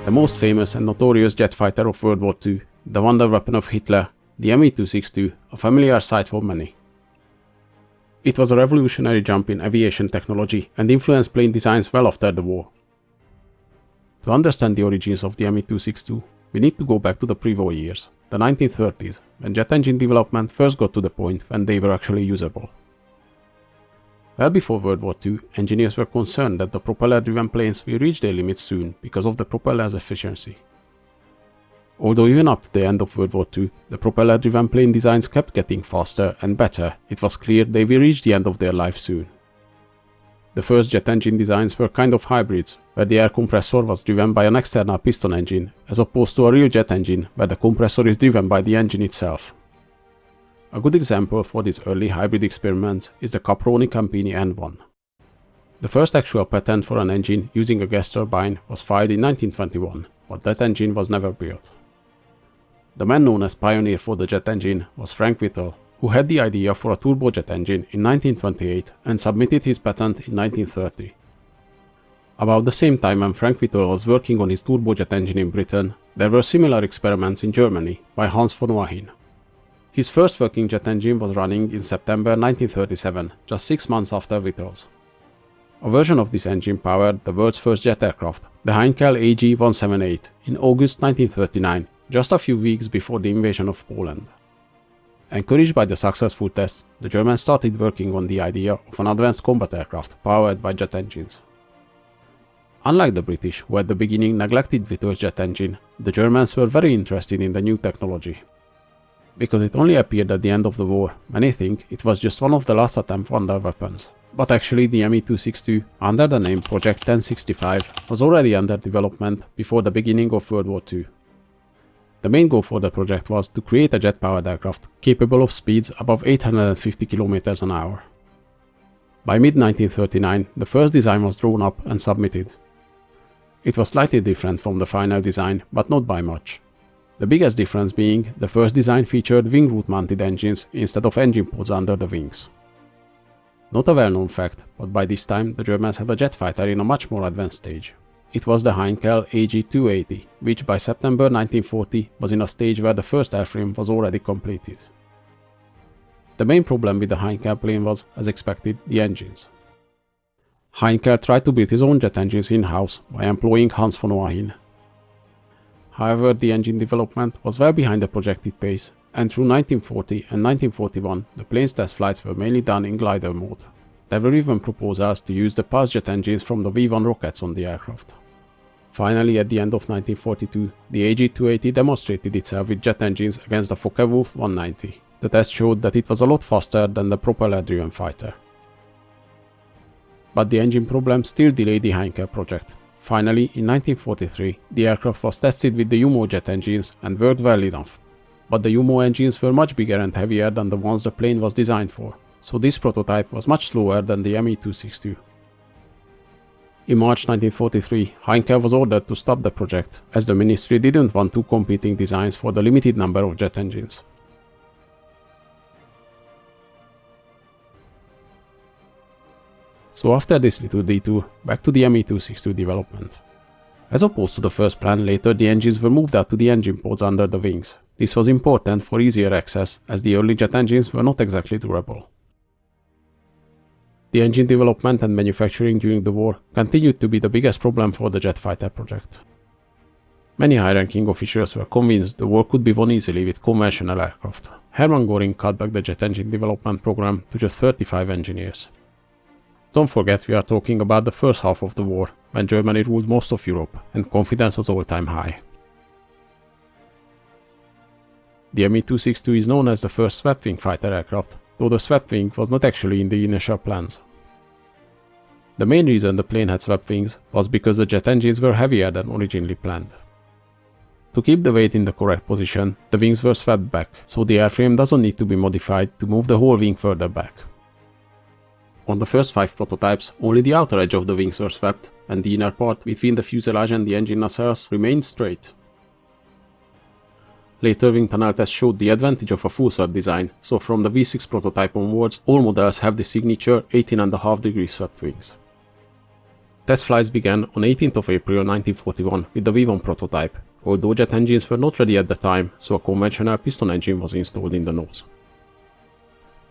The most famous and notorious jet fighter of World War II, the wonder weapon of Hitler, the Me-262, a familiar sight for many. It was a revolutionary jump in aviation technology and influenced plane designs well after the war. To understand the origins of the Me-262, we need to go back to the pre-war years, the 1930s, when jet engine development first got to the point when they were actually usable. Well before World War II, engineers were concerned that the propeller-driven planes will reach their limits soon because of the propeller's efficiency. Although even up to the end of World War II, the propeller-driven plane designs kept getting faster and better, it was clear they will reach the end of their life soon. The first jet engine designs were kind of hybrids, where the air compressor was driven by an external piston engine, as opposed to a real jet engine where the compressor is driven by the engine itself. A good example for these early hybrid experiments is the Caproni Campini N1. The first actual patent for an engine using a gas turbine was filed in 1921, but that engine was never built. The man known as pioneer for the jet engine was Frank Whittle, who had the idea for a turbojet engine in 1928 and submitted his patent in 1930. About the same time when Frank Whittle was working on his turbojet engine in Britain, there were similar experiments in Germany by Hans von Wachin. His first working jet engine was running in September 1937, just 6 months after Whittle's. A version of this engine powered the world's first jet aircraft, the Heinkel HE-178, in August 1939, just a few weeks before the invasion of Poland. Encouraged by the successful tests, the Germans started working on the idea of an advanced combat aircraft powered by jet engines. Unlike the British, who at the beginning neglected Whittle's jet engine, the Germans were very interested in the new technology. Because it only appeared at the end of the war, many think it was just one of the last attempt wonder weapons. But actually the Me-262, under the name Project 1065, was already under development before the beginning of World War II. The main goal for the project was to create a jet-powered aircraft capable of speeds above 850 km an hour. By mid-1939, the first design was drawn up and submitted. It was slightly different from the final design, but not by much. The biggest difference being the first design featured wing root mounted engines instead of engine pods under the wings. Not a well-known fact, but by this time the Germans had a jet fighter in a much more advanced stage. It was the Heinkel HE-280, which by September 1940 was in a stage where the first airframe was already completed. The main problem with the Heinkel plane was, as expected, the engines. Heinkel tried to build his own jet engines in-house by employing Hans von Wachin. However, the engine development was well behind the projected pace, and through 1940 and 1941 the plane's test flights were mainly done in glider mode. There were even proposals to use the pulse jet engines from the V1 rockets on the aircraft. Finally, at the end of 1942, the HE-280 demonstrated itself with jet engines against the Focke-Wulf 190. The test showed that it was a lot faster than the propeller-driven fighter. But the engine problem still delayed the Heinkel project. Finally, in 1943, the aircraft was tested with the UMO jet engines and worked well enough. But the UMO engines were much bigger and heavier than the ones the plane was designed for, so this prototype was much slower than the Me-262. In March 1943, Heinkel was ordered to stop the project, as the ministry didn't want two competing designs for the limited number of jet engines. So after this little detour, back to the Me-262 development. As opposed to the first plan, later the engines were moved out to the engine pods under the wings. This was important for easier access, as the early jet engines were not exactly durable. The engine development and manufacturing during the war continued to be the biggest problem for the jet fighter project. Many high-ranking officials were convinced the war could be won easily with conventional aircraft. Hermann Göring cut back the jet engine development program to just 35 engineers. Don't forget, we are talking about the first half of the war, when Germany ruled most of Europe and confidence was all-time high. The Me-262 is known as the first swept-wing fighter aircraft, though the swept wing was not actually in the initial plans. The main reason the plane had swept wings was because the jet engines were heavier than originally planned. To keep the weight in the correct position, the wings were swept back, so the airframe doesn't need to be modified to move the whole wing further back. On the first 5 prototypes, only the outer edge of the wings were swept, and the inner part between the fuselage and the engine nacelles remained straight. Later wing tunnel tests showed the advantage of a full swept design, so from the V6 prototype onwards, all models have the signature 18.5 degree swept wings. Test flights began on 18th of April 1941 with the V1 prototype, although jet engines were not ready at the time, so a conventional piston engine was installed in the nose.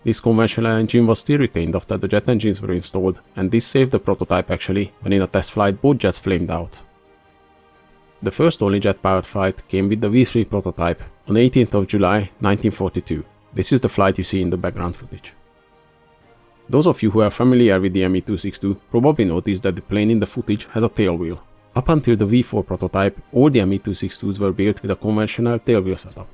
This conventional engine was still retained after the jet engines were installed, and this saved the prototype actually when in a test flight both jets flamed out. The first only jet-powered flight came with the V3 prototype on 18th of July 1942. This is the flight you see in the background footage. Those of you who are familiar with the Me-262 probably noticed that the plane in the footage has a tailwheel. Up until the V4 prototype, all the Me-262s were built with a conventional tailwheel setup.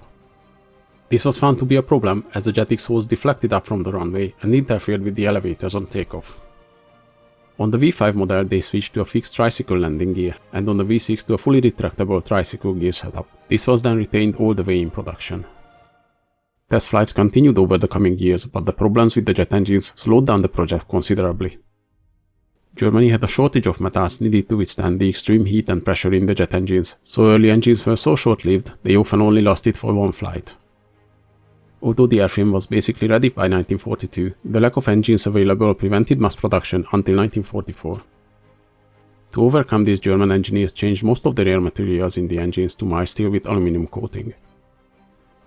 This was found to be a problem as the jet exhaust deflected up from the runway and interfered with the elevators on takeoff. On the V5 model they switched to a fixed tricycle landing gear, and on the V6 to a fully retractable tricycle gear setup. This was then retained all the way in production. Test flights continued over the coming years, but the problems with the jet engines slowed down the project considerably. Germany had a shortage of metals needed to withstand the extreme heat and pressure in the jet engines, so early engines were so short-lived they often only lasted for one flight. Although the airframe was basically ready by 1942, the lack of engines available prevented mass production until 1944. To overcome this, German engineers changed most of the raw materials in the engines to mild steel with aluminum coating.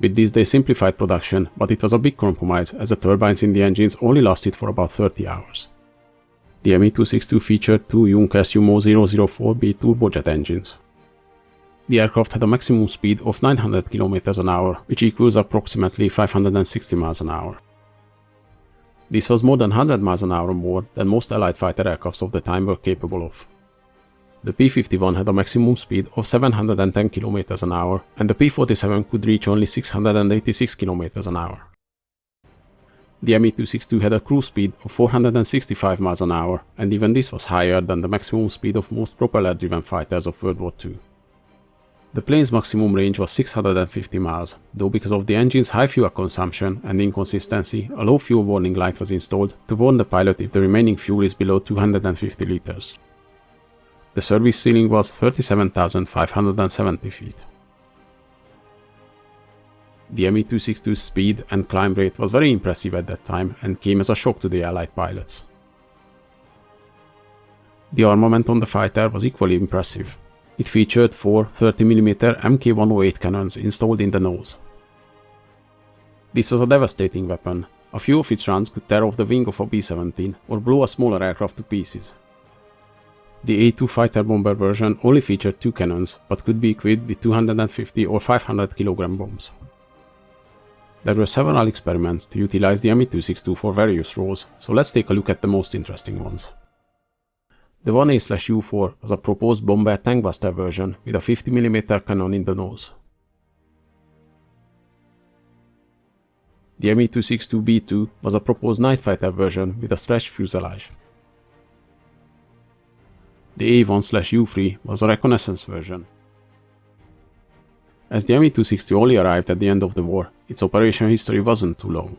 With this they simplified production, but it was a big compromise as the turbines in the engines only lasted for about 30 hours. The Me-262 featured two Junkers Jumo 004B turbojet engines. The aircraft had a maximum speed of 900 km an hour, which equals approximately 560 miles an hour. This was more than 100 miles an hour more than most Allied fighter aircrafts of the time were capable of. The P-51 had a maximum speed of 710 km an hour, and the P-47 could reach only 686 km an hour. The Me-262 had a cruise speed of 465 miles an hour, and even this was higher than the maximum speed of most propeller-driven fighters of World War II. The plane's maximum range was 650 miles, though because of the engine's high fuel consumption and inconsistency, a low fuel warning light was installed to warn the pilot if the remaining fuel is below 250 liters. The service ceiling was 37,570 feet. The Me-262's speed and climb rate was very impressive at that time and came as a shock to the Allied pilots. The armament on the fighter was equally impressive. It featured four 30mm Mk108 cannons installed in the nose. This was a devastating weapon. A few of its rounds could tear off the wing of a B-17 or blow a smaller aircraft to pieces. The A2 fighter bomber version only featured two cannons, but could be equipped with 250 or 500 kg bombs. There were several experiments to utilize the Me-262 for various roles, so let's take a look at the most interesting ones. The 1A/U4 was a proposed bomber tankbuster version with a 50mm cannon in the nose. The Me-262B2 was a proposed night fighter version with a stretched fuselage. The A1/U3 was a reconnaissance version. As the Me-262 only arrived at the end of the war, its operation history wasn't too long.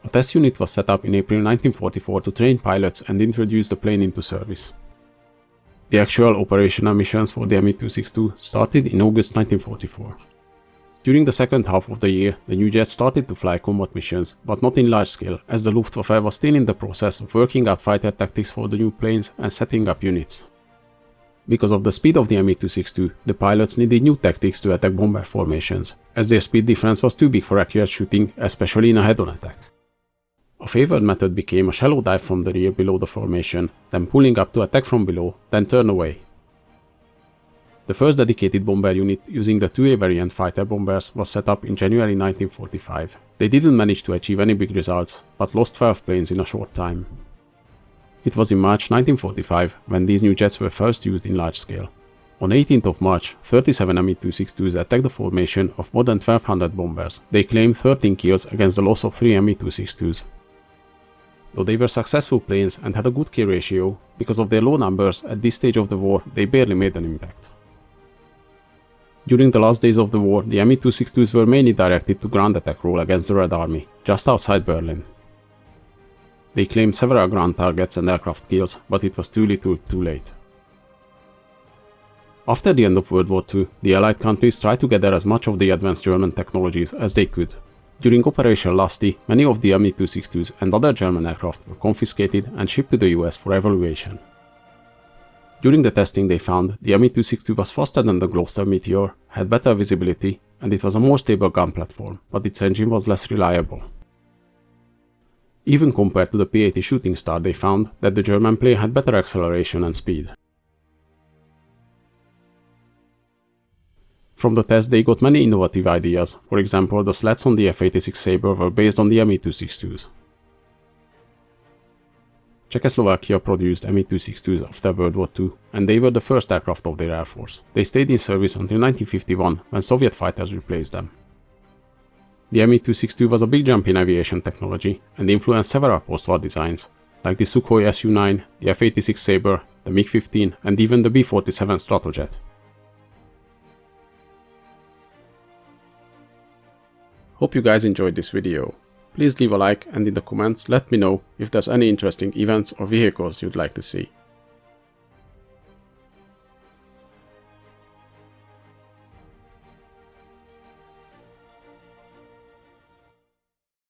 A test unit was set up in April 1944 to train pilots and introduce the plane into service. The actual operational missions for the Me-262 started in August 1944. During the second half of the year, the new jet started to fly combat missions, but not in large scale, as the Luftwaffe was still in the process of working out fighter tactics for the new planes and setting up units. Because of the speed of the Me-262, the pilots needed new tactics to attack bomber formations, as their speed difference was too big for accurate shooting, especially in a head-on attack. A favored method became a shallow dive from the rear below the formation, then pulling up to attack from below, then turn away. The first dedicated bomber unit using the 2A variant fighter bombers was set up in January 1945. They didn't manage to achieve any big results, but lost 12 planes in a short time. It was in March 1945 when these new jets were first used in large scale. On 18th of March, 37 Me-262s attacked the formation of more than 1200 bombers. They claimed 13 kills against the loss of 3 Me-262s. Though they were successful planes and had a good kill ratio, because of their low numbers at this stage of the war, they barely made an impact. During the last days of the war, the Me-262s were mainly directed to ground attack role against the Red Army, just outside Berlin. They claimed several ground targets and aircraft kills, but it was too little, too late. After the end of World War II, the Allied countries tried to gather as much of the advanced German technologies as they could. During Operation Lusty, many of the Me-262s and other German aircraft were confiscated and shipped to the US for evaluation. During the testing they found the ME-262 was faster than the Gloucester Meteor, had better visibility, and it was a more stable gun platform, but its engine was less reliable. Even compared to the P-80 Shooting Star, they found that the German plane had better acceleration and speed. From the test they got many innovative ideas. For example, the slats on the F-86 Sabre were based on the ME-262s. Czechoslovakia produced ME-262s after World War II, and they were the first aircraft of their air force. They stayed in service until 1951, when Soviet fighters replaced them. The ME-262 was a big jump in aviation technology, and influenced several post-war designs, like the Sukhoi Su-9, the F-86 Sabre, the MiG-15, and even the B-47 Stratojet. Hope you guys enjoyed this video. Please leave a like and in the comments let me know if there's any interesting events or vehicles you'd like to see.